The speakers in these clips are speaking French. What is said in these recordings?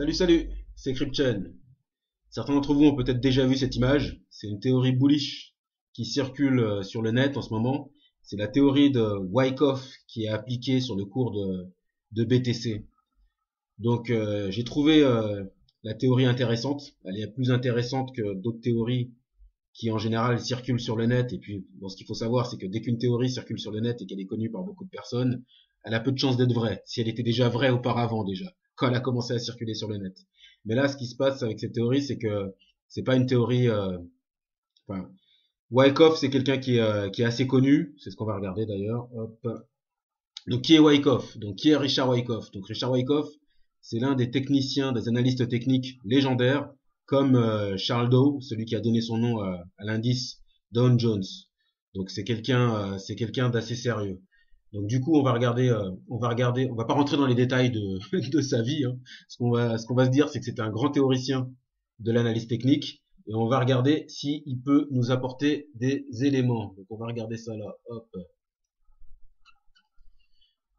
Salut, salut, c'est CryptChain. Certains d'entre vous ont peut-être déjà vu cette image. C'est une théorie bullish qui circule sur le net en ce moment. C'est la théorie de Wyckoff qui est appliquée sur le cours de BTC. Donc j'ai trouvé la théorie intéressante. Elle est plus intéressante que d'autres théories qui en général circulent sur le net. Et puis bon, ce qu'il faut savoir, c'est que dès qu'une théorie circule sur le net et qu'elle est connue par beaucoup de personnes, elle a peu de chances d'être vraie, si elle était déjà vraie auparavant déjà, quand elle a commencé à circuler sur le net. Mais là, ce qui se passe avec cette théorie, c'est que c'est pas une théorie. Enfin, Wyckoff, c'est quelqu'un qui est assez connu. C'est ce qu'on va regarder d'ailleurs. Hop. Donc, qui est Wyckoff? Donc, qui est Richard Wyckoff? Donc, Richard Wyckoff, c'est l'un des techniciens, des analystes techniques légendaires, comme Charles Dow, celui qui a donné son nom à l'indice Dow Jones. Donc, c'est quelqu'un d'assez sérieux. Donc du coup, on va pas rentrer dans les détails de, de sa vie. Hein. Ce qu'on va se dire, c'est que c'était un grand théoricien de l'analyse technique, et on va regarder si il peut nous apporter des éléments. Donc on va regarder ça là. Hop.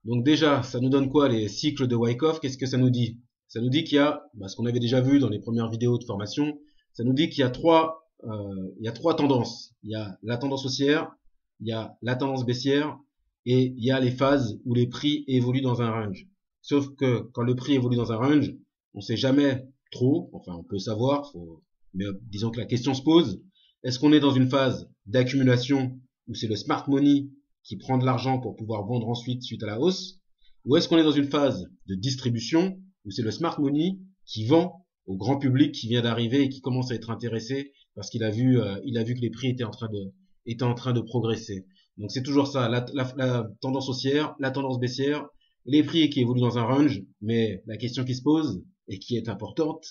Donc déjà, ça nous donne quoi les cycles de Wyckoff? Qu'est-ce que ça nous dit? Ça nous dit qu'il y a, ce qu'on avait déjà vu dans les premières vidéos de formation, ça nous dit qu'il y a il y a trois tendances. Il y a la tendance haussière, il y a la tendance baissière, et il y a les phases où les prix évoluent dans un range. Sauf que quand le prix évolue dans un range, on sait jamais trop, enfin on peut savoir, mais disons que la question se pose, est-ce qu'on est dans une phase d'accumulation où c'est le smart money qui prend de l'argent pour pouvoir vendre ensuite suite à la hausse, ou est-ce qu'on est dans une phase de distribution où c'est le smart money qui vend au grand public qui vient d'arriver et qui commence à être intéressé parce qu'il a vu que les prix étaient en train de progresser. Donc c'est toujours ça, la tendance haussière, la tendance baissière, les prix qui évoluent dans un range, mais la question qui se pose, et qui est importante,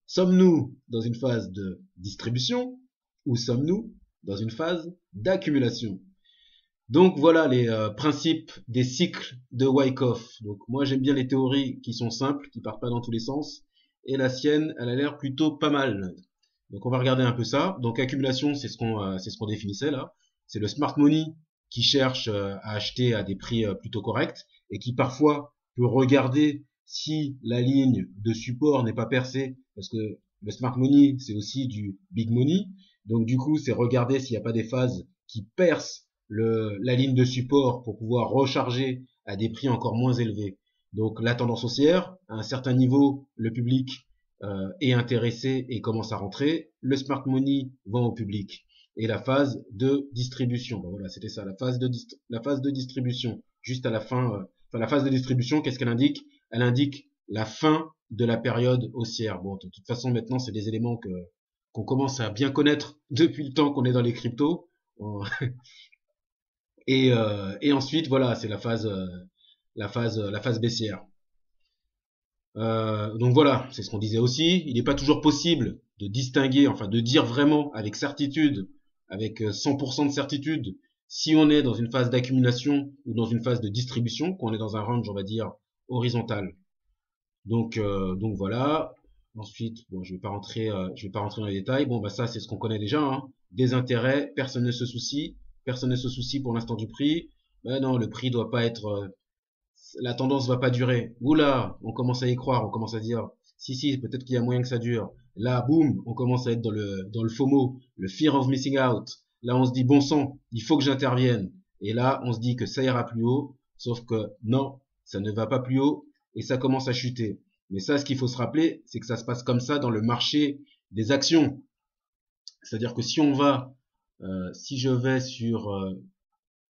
sommes-nous dans une phase de distribution ou sommes-nous dans une phase d'accumulation? Donc voilà les principes des cycles de Wyckoff. Donc moi j'aime bien les théories qui sont simples, qui partent pas dans tous les sens, et la sienne, elle a l'air plutôt pas mal. Donc on va regarder un peu ça. Donc accumulation, c'est ce qu'on définissait là. C'est le smart money qui cherche à acheter à des prix plutôt corrects et qui parfois peut regarder si la ligne de support n'est pas percée, parce que le smart money c'est aussi du big money. Donc du coup c'est regarder s'il n'y a pas des phases qui percent la ligne de support pour pouvoir recharger à des prix encore moins élevés. Donc la tendance haussière, à un certain niveau, le public est intéressé et commence à rentrer. Le smart money vend au public. Et la phase de distribution. Ben voilà, c'était ça, la phase de distribution. Juste à la fin, la phase de distribution, qu'est-ce qu'elle indique? Elle indique la fin de la période haussière. Bon, de toute façon, maintenant, c'est des éléments qu'on commence à bien connaître depuis le temps qu'on est dans les cryptos. Et ensuite, voilà, c'est la phase baissière. Donc voilà, c'est ce qu'on disait aussi. Il n'est pas toujours possible de distinguer, enfin de dire vraiment avec certitude, avec 100% de certitude, si on est dans une phase d'accumulation ou dans une phase de distribution, qu'on est dans un range, on va dire, horizontal. Donc voilà. Ensuite, bon, je vais pas rentrer dans les détails. Bon, ça, c'est ce qu'on connaît déjà. Hein. Des intérêts, personne ne se soucie. Personne ne se soucie pour l'instant du prix. Ben non, le prix doit pas être la tendance va pas durer. Oula, on commence à y croire, on commence à dire si, peut-être qu'il y a moyen que ça dure. Là, boum, on commence à être dans le FOMO, le fear of missing out. Là, on se dit bon sang, il faut que j'intervienne. Et là, on se dit que ça ira plus haut, sauf que non, ça ne va pas plus haut et ça commence à chuter. Mais ça, ce qu'il faut se rappeler, c'est que ça se passe comme ça dans le marché des actions. C'est-à-dire que si je vais sur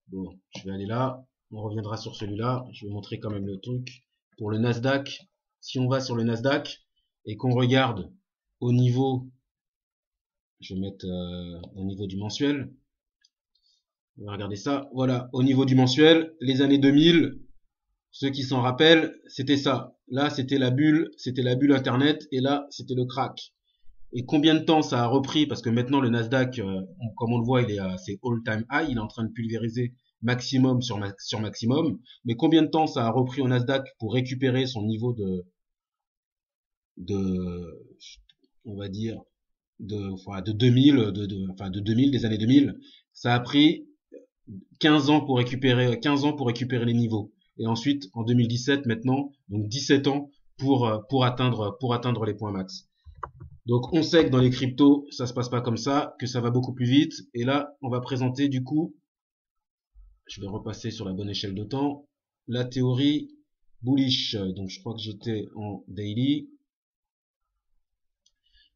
bon, je vais aller là. On reviendra sur celui-là. Je vais montrer quand même le truc. Pour le Nasdaq, si on va sur le Nasdaq et qu'on regarde au niveau, je vais mettre au niveau du mensuel. On va regarder ça. Voilà, au niveau du mensuel, les années 2000, ceux qui s'en rappellent, c'était ça. Là, c'était la bulle Internet et là, c'était le crack. Et combien de temps ça a repris? Parce que maintenant, le Nasdaq, comme on le voit, il est à ses all-time high. Il est en train de pulvériser maximum sur maximum. Mais combien de temps ça a repris au Nasdaq pour récupérer son niveau on va dire, de 2000, de 2000, des années 2000? Ça a pris 15 ans pour récupérer les niveaux. Et ensuite, en 2017, maintenant, donc 17 ans pour atteindre les points max. Donc on sait que dans les cryptos, ça se passe pas comme ça, que ça va beaucoup plus vite. Et là, on va présenter du coup, je vais repasser sur la bonne échelle de temps, la théorie bullish. Donc je crois que j'étais en daily.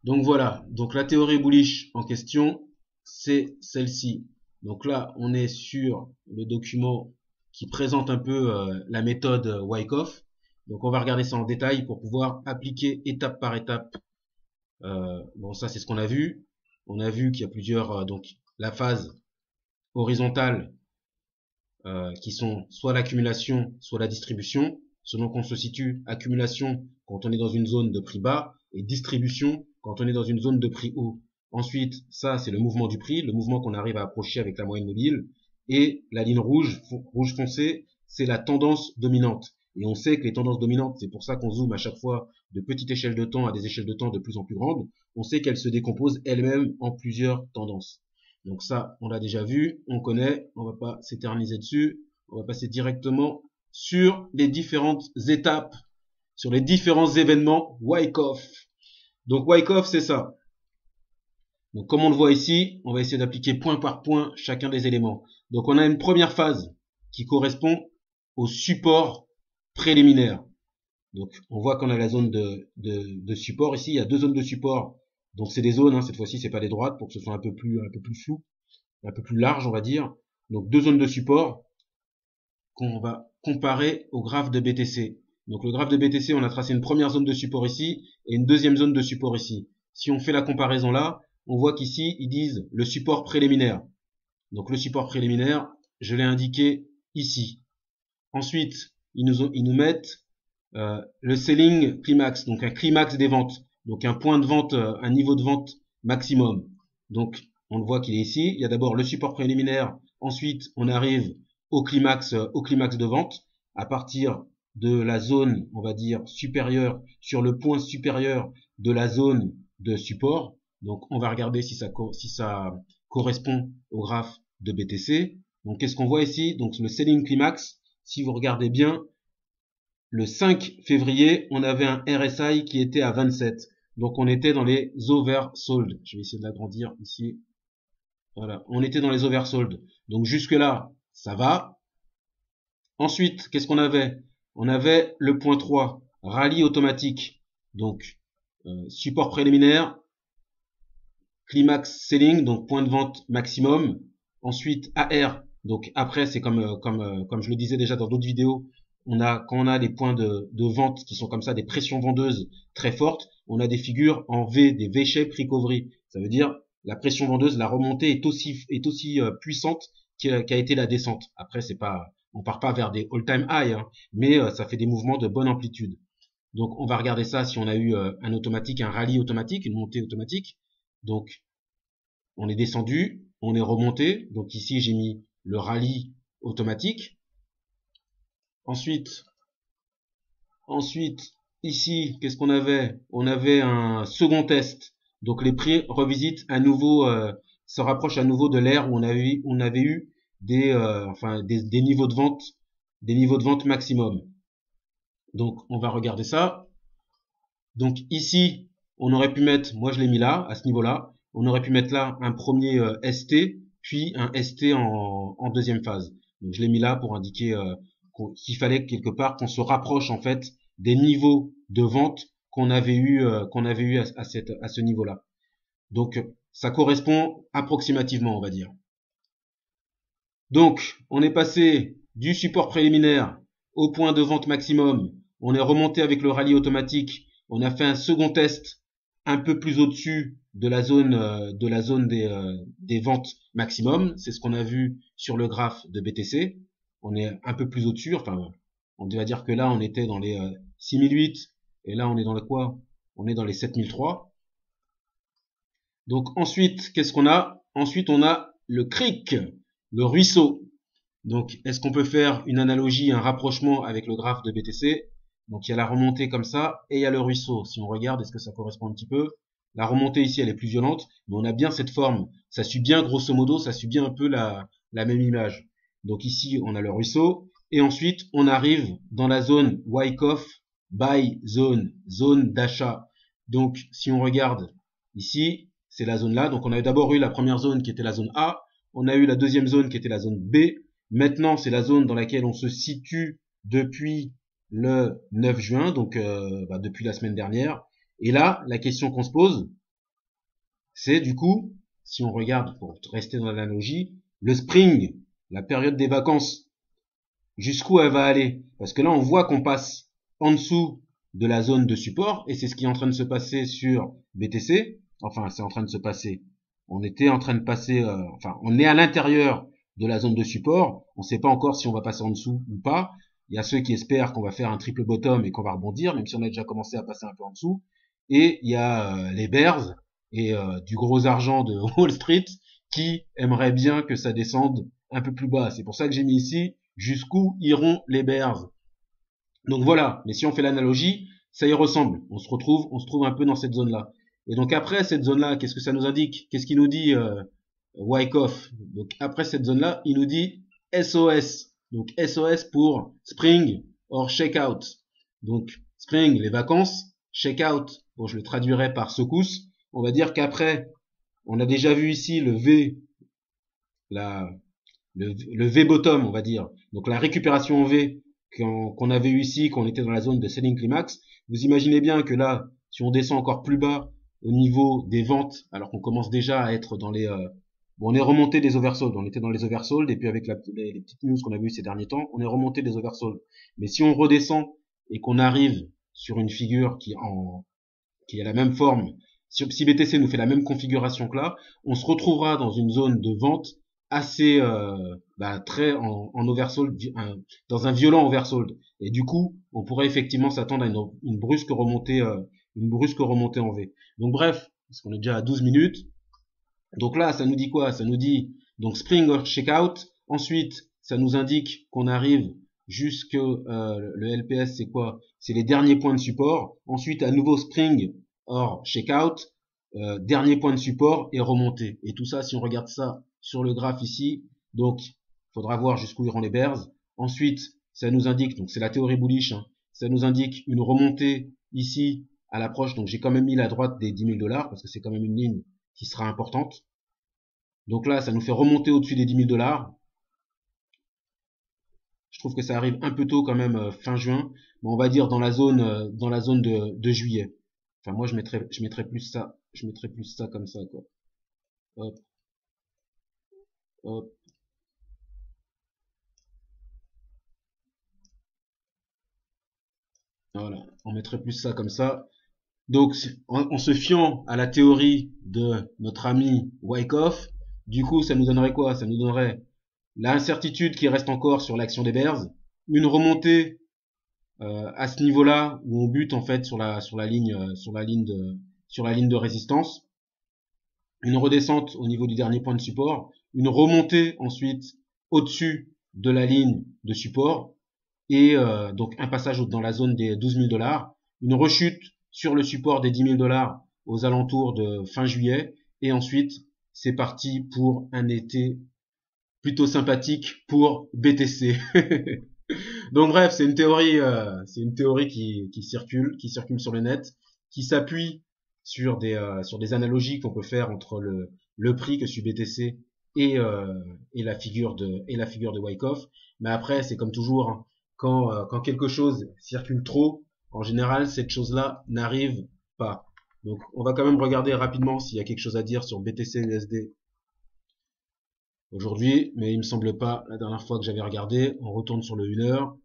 Donc voilà, donc la théorie bullish en question, c'est celle-ci. Donc là, on est sur le document qui présente un peu la méthode Wyckoff. Donc on va regarder ça en détail pour pouvoir appliquer étape par étape. Bon, ça c'est ce qu'on a vu. On a vu qu'il y a plusieurs, donc la phase horizontale qui sont soit l'accumulation, soit la distribution. Selon qu'on se situe, accumulation quand on est dans une zone de prix bas et distribution quand on est dans une zone de prix haut. Ensuite, ça c'est le mouvement du prix, le mouvement qu'on arrive à approcher avec la moyenne mobile. Et la ligne rouge, rouge foncé, c'est la tendance dominante. Et on sait que les tendances dominantes, c'est pour ça qu'on zoome à chaque fois de petites échelles de temps à des échelles de temps de plus en plus grandes. On sait qu'elles se décomposent elles-mêmes en plusieurs tendances. Donc ça, on l'a déjà vu, on connaît, on va pas s'éterniser dessus. On va passer directement sur les différentes étapes, sur les différents événements Wyckoff. Donc Wyckoff, c'est ça. Donc comme on le voit ici, on va essayer d'appliquer point par point chacun des éléments. Donc on a une première phase qui correspond au support préliminaire. Donc on voit qu'on a la zone de support ici. Il y a deux zones de support. Donc c'est des zones, hein, cette fois-ci c'est pas des droites pour que ce soit un peu plus flou, un peu plus large on va dire. Donc deux zones de support qu'on va comparer au graphe de BTC. Donc le graphe de BTC, on a tracé une première zone de support ici et une deuxième zone de support ici. Si on fait la comparaison là, on voit qu'ici ils disent le support préliminaire. Donc le support préliminaire, je l'ai indiqué ici. Ensuite, ils nous mettent le selling climax, donc un climax des ventes, donc un point de vente, un niveau de vente maximum. Donc on le voit qu'il est ici. Il y a d'abord le support préliminaire, ensuite on arrive au climax de vente à partir de la zone, on va dire supérieure, sur le point supérieur de la zone de support. Donc on va regarder si ça correspond au graphe de BTC. Donc qu'est-ce qu'on voit ici? Donc le selling climax, si vous regardez bien, le 5 février, on avait un RSI qui était à 27. Donc on était dans les oversold. Je vais essayer de l'agrandir ici. Voilà, on était dans les oversold. Donc jusque là, ça va. Ensuite, qu'est-ce qu'on avait? On avait le point 3, rallye automatique. Donc support préliminaire, climax selling, donc point de vente maximum. Ensuite AR, donc après c'est comme je le disais déjà dans d'autres vidéos, quand on a des points de vente qui sont comme ça, des pressions vendeuses très fortes, on a des figures en V, des V-shape recovery. Ça veut dire la pression vendeuse, la remontée est aussi puissante qu'a été la descente. Après on part pas vers des all-time high, hein, mais ça fait des mouvements de bonne amplitude. Donc on va regarder ça si on a eu un automatique, un rallye automatique, une montée automatique. Donc on est descendu, on est remonté. Donc ici j'ai mis le rallye automatique. Ensuite, ici, qu'est-ce qu'on avait? On avait un second test. Donc les prix revisitent à nouveau, se rapprochent à nouveau de l'ère où on avait eu des niveaux de vente maximum. Donc on va regarder ça. Donc ici, on aurait pu mettre, moi je l'ai mis là, à ce niveau-là, on aurait pu mettre là un premier ST, puis un ST en deuxième phase. Donc je l'ai mis là pour indiquer qu'il fallait quelque part qu'on se rapproche en fait des niveaux de vente qu'on avait eu à ce niveau-là. Donc ça correspond approximativement, on va dire. Donc on est passé du support préliminaire au point de vente maximum. On est remonté avec le rallye automatique. On a fait un second test un peu plus au-dessus de la zone des ventes maximum. C'est ce qu'on a vu sur le graphe de BTC. On est un peu plus au-dessus, enfin, on va dire que là, on était dans les 6008, et là, on est dans le quoi? On est dans les 7003. Donc, ensuite, qu'est-ce qu'on a? Ensuite, on a le creek, le ruisseau. Donc, est-ce qu'on peut faire une analogie, un rapprochement avec le graphe de BTC? Donc, il y a la remontée comme ça, et il y a le ruisseau. Si on regarde, est-ce que ça correspond un petit peu? La remontée ici, elle est plus violente, mais on a bien cette forme. Ça suit bien, grosso modo, ça suit bien un peu la même image. Donc ici, on a le ruisseau. Et ensuite, on arrive dans la zone Wyckoff buy zone, zone d'achat. Donc, si on regarde ici, c'est la zone là. Donc, on a d'abord eu la première zone qui était la zone A. On a eu la deuxième zone qui était la zone B. Maintenant, c'est la zone dans laquelle on se situe depuis le 9 juin, donc depuis la semaine dernière. Et là, la question qu'on se pose, c'est du coup, si on regarde, pour rester dans l'analogie, le spring, la période des vacances, jusqu'où elle va aller? Parce que là, on voit qu'on passe en dessous de la zone de support, et c'est ce qui est en train de se passer sur BTC. Enfin, c'est en train de se passer. On était en train de passer, on est à l'intérieur de la zone de support. On ne sait pas encore si on va passer en dessous ou pas. Il y a ceux qui espèrent qu'on va faire un triple bottom et qu'on va rebondir, même si on a déjà commencé à passer un peu en dessous. Et il y a les bears et du gros argent de Wall Street qui aimeraient bien que ça descende un peu plus bas. C'est pour ça que j'ai mis ici jusqu'où iront les bears. Donc voilà, mais si on fait l'analogie, ça y ressemble. On se trouve un peu dans cette zone-là. Et donc après cette zone-là, qu'est-ce que ça nous indique? Qu'est-ce qu'il nous dit Wyckoff? Donc après cette zone-là, il nous dit SOS. Donc SOS pour Spring or Checkout. Donc Spring, les vacances. Checkout, bon je le traduirai par secousse. On va dire qu'après, on a déjà vu ici le V, le V bottom, on va dire. Donc la récupération en V qu'on avait eu ici, qu'on était dans la zone de selling climax. Vous imaginez bien que là, si on descend encore plus bas au niveau des ventes, alors qu'on commence déjà à être dans les... bon, on est remonté des oversold, on était dans les oversold, et puis avec les petites news qu'on a vues ces derniers temps, on est remonté des oversold. Mais si on redescend et qu'on arrive sur une figure qui a la même forme, si BTC nous fait la même configuration que là, on se retrouvera dans une zone de vente assez très en oversold, dans un violent oversold, et du coup on pourrait effectivement s'attendre à une brusque remontée en V. Donc bref, parce qu'on est déjà à 12 minutes, donc là ça nous dit quoi? Ça nous dit donc spring or checkout. Ensuite ça nous indique qu'on arrive jusque le LPS, c'est quoi? C'est les derniers points de support. Ensuite à nouveau spring or checkout, dernier point de support et remontée. Et tout ça, si on regarde ça sur le graphe ici, donc faudra voir jusqu'où iront les bears. Ensuite, ça nous indique, donc c'est la théorie bullish, hein, ça nous indique une remontée ici à l'approche. Donc j'ai quand même mis la droite des 10 000 $ parce que c'est quand même une ligne qui sera importante. Donc là, ça nous fait remonter au-dessus des 10 000 $. Je trouve que ça arrive un peu tôt quand même fin juin, mais on va dire dans la zone de juillet. Enfin moi je mettrais plus ça comme ça quoi. Hop. Hop. Voilà, on mettrait plus ça comme ça. Donc, en se fiant à la théorie de notre ami Wyckoff, du coup, ça nous donnerait quoi? Ça nous donnerait l'incertitude qui reste encore sur l'action des bears, une remontée à ce niveau-là où on bute en fait sur la ligne de résistance, une redescente au niveau du dernier point de support, une remontée ensuite au-dessus de la ligne de support, et donc un passage dans la zone des 12 000 $, une rechute sur le support des 10 000 $ aux alentours de fin juillet, et ensuite c'est parti pour un été plutôt sympathique pour BTC. Donc bref, c'est une théorie qui circule sur le net, qui s'appuie sur des analogies qu'on peut faire entre le prix que suit BTC et la figure de Wyckoff. Mais après, c'est comme toujours, hein, quand quelque chose circule trop, en général, cette chose-là n'arrive pas. Donc, on va quand même regarder rapidement s'il y a quelque chose à dire sur BTC USD aujourd'hui, mais il me semble pas la dernière fois que j'avais regardé. On retourne sur le 1 heure.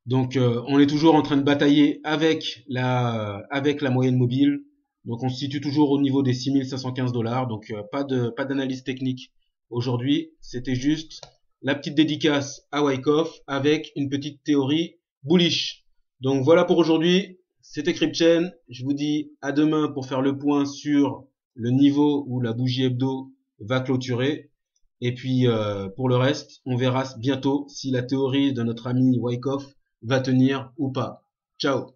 Donc, on est toujours en train de batailler avec la moyenne mobile. Donc, on se situe toujours au niveau des 6 515 $. Donc, pas d'analyse technique aujourd'hui. C'était juste la petite dédicace à Wyckoff avec une petite théorie bullish. Donc voilà pour aujourd'hui, c'était CryptChain. Je vous dis à demain pour faire le point sur le niveau où la bougie hebdo va clôturer. Et puis pour le reste, on verra bientôt si la théorie de notre ami Wyckoff va tenir ou pas. Ciao.